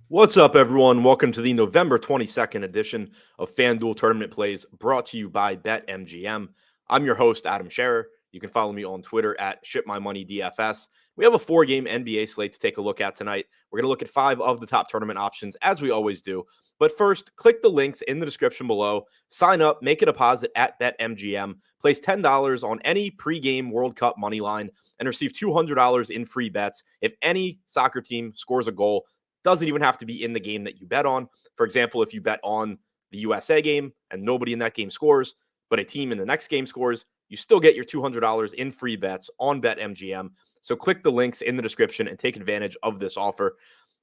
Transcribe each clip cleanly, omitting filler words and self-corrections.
What's up, everyone? Welcome to the November 22nd edition of FanDuel Tournament Plays brought to you by BetMGM. I'm your host, Adam Scherer. You can follow me on Twitter at ShipMyMoney DFS. We have a four-game NBA slate to take a look at tonight. We're going to look at five of the top tournament options, as we always do. But first, click the links in the description below. Sign up, make a deposit at BetMGM. Place $10 on any pregame World Cup money line and receive $200 in free bets if any soccer team scores a goal. Doesn't even have to be in the game that you bet on. For example, if you bet on the USA game and nobody in that game scores, but a team in the next game scores, you still get your $200 in free bets on BetMGM. So click the links in the description and take advantage of this offer.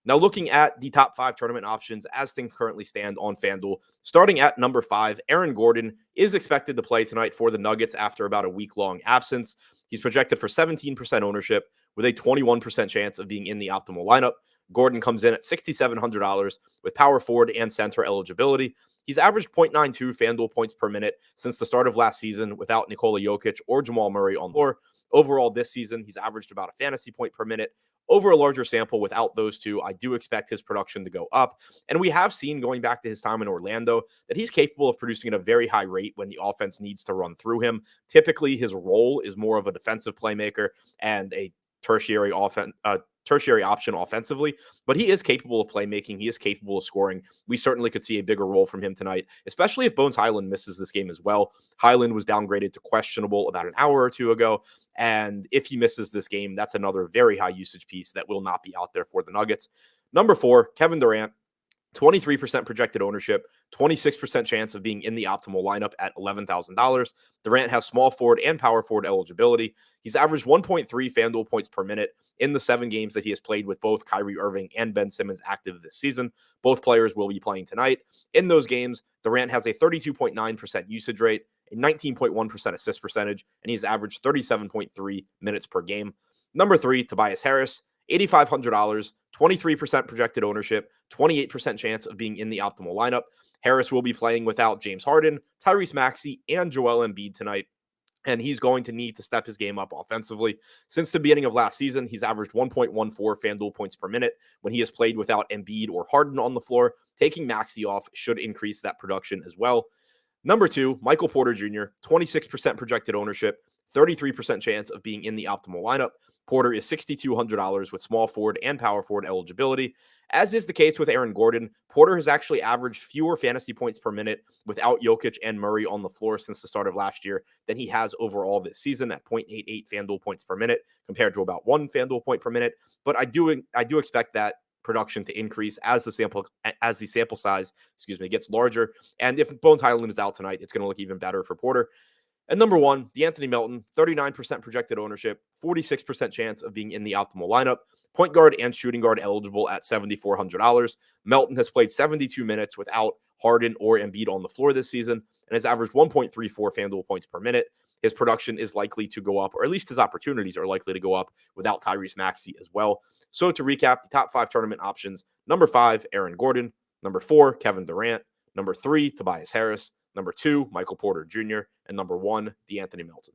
Now, looking at the top five tournament options as things currently stand on FanDuel, starting at number 5, Aaron Gordon is expected to play tonight for the Nuggets after about a week-long absence. He's projected for 17% ownership with a 21% chance of being in the optimal lineup. Gordon comes in at $6,700 with power forward and center eligibility. He's averaged 0.92 FanDuel points per minute since the start of last season without Nikola Jokic or Jamal Murray on the floor. Overall, this season, he's averaged about a fantasy point per minute. Over a larger sample without those two, I do expect his production to go up. And we have seen, going back to his time in Orlando, that he's capable of producing at a very high rate when the offense needs to run through him. Typically, his role is more of a defensive playmaker and a tertiary option offensively, but he is capable of playmaking. He is capable of scoring. We certainly could see a bigger role from him tonight, especially if Bones Hyland misses this game as well. Hyland was downgraded to questionable about an hour or two ago, and if he misses this game, that's another very high usage piece that will not be out there for the Nuggets. Number 4, Kevin Durant. 23% projected ownership, 26% chance of being in the optimal lineup at $11,000. Durant has small forward and power forward eligibility. He's averaged 1.3 FanDuel points per minute in the 7 games that he has played with both Kyrie Irving and Ben Simmons active this season. Both players will be playing tonight. In those games, Durant has a 32.9% usage rate, a 19.1% assist percentage, and he's averaged 37.3 minutes per game. Number 3, Tobias Harris. $8,500, 23% projected ownership, 28% chance of being in the optimal lineup. Harris will be playing without James Harden, Tyrese Maxey, and Joel Embiid tonight, and he's going to need to step his game up offensively. Since the beginning of last season, he's averaged 1.14 FanDuel points per minute when he has played without Embiid or Harden on the floor. Taking Maxey off should increase that production as well. Number 2, Michael Porter Jr., 26% projected ownership, 33% chance of being in the optimal lineup. Porter is $6,200 with small forward and power forward eligibility. As is the case with Aaron Gordon, Porter has actually averaged fewer fantasy points per minute without Jokic and Murray on the floor since the start of last year than he has overall this season at 0.88 FanDuel points per minute compared to about 1 FanDuel point per minute. But I do expect that production to increase as the sample size, gets larger. And if Bones Hyland is out tonight, it's going to look even better for Porter. And number 1, Anthony Melton, 39% projected ownership, 46% chance of being in the optimal lineup, point guard and shooting guard eligible at $7,400. Melton has played 72 minutes without Harden or Embiid on the floor this season and has averaged 1.34 FanDuel points per minute. His production is likely to go up, or at least his opportunities are likely to go up without Tyrese Maxey as well. So to recap, the top 5 tournament options: number 5, Aaron Gordon; number 4, Kevin Durant; number 3, Tobias Harris; number 2, Michael Porter Jr., and number 1, Anthony Melton.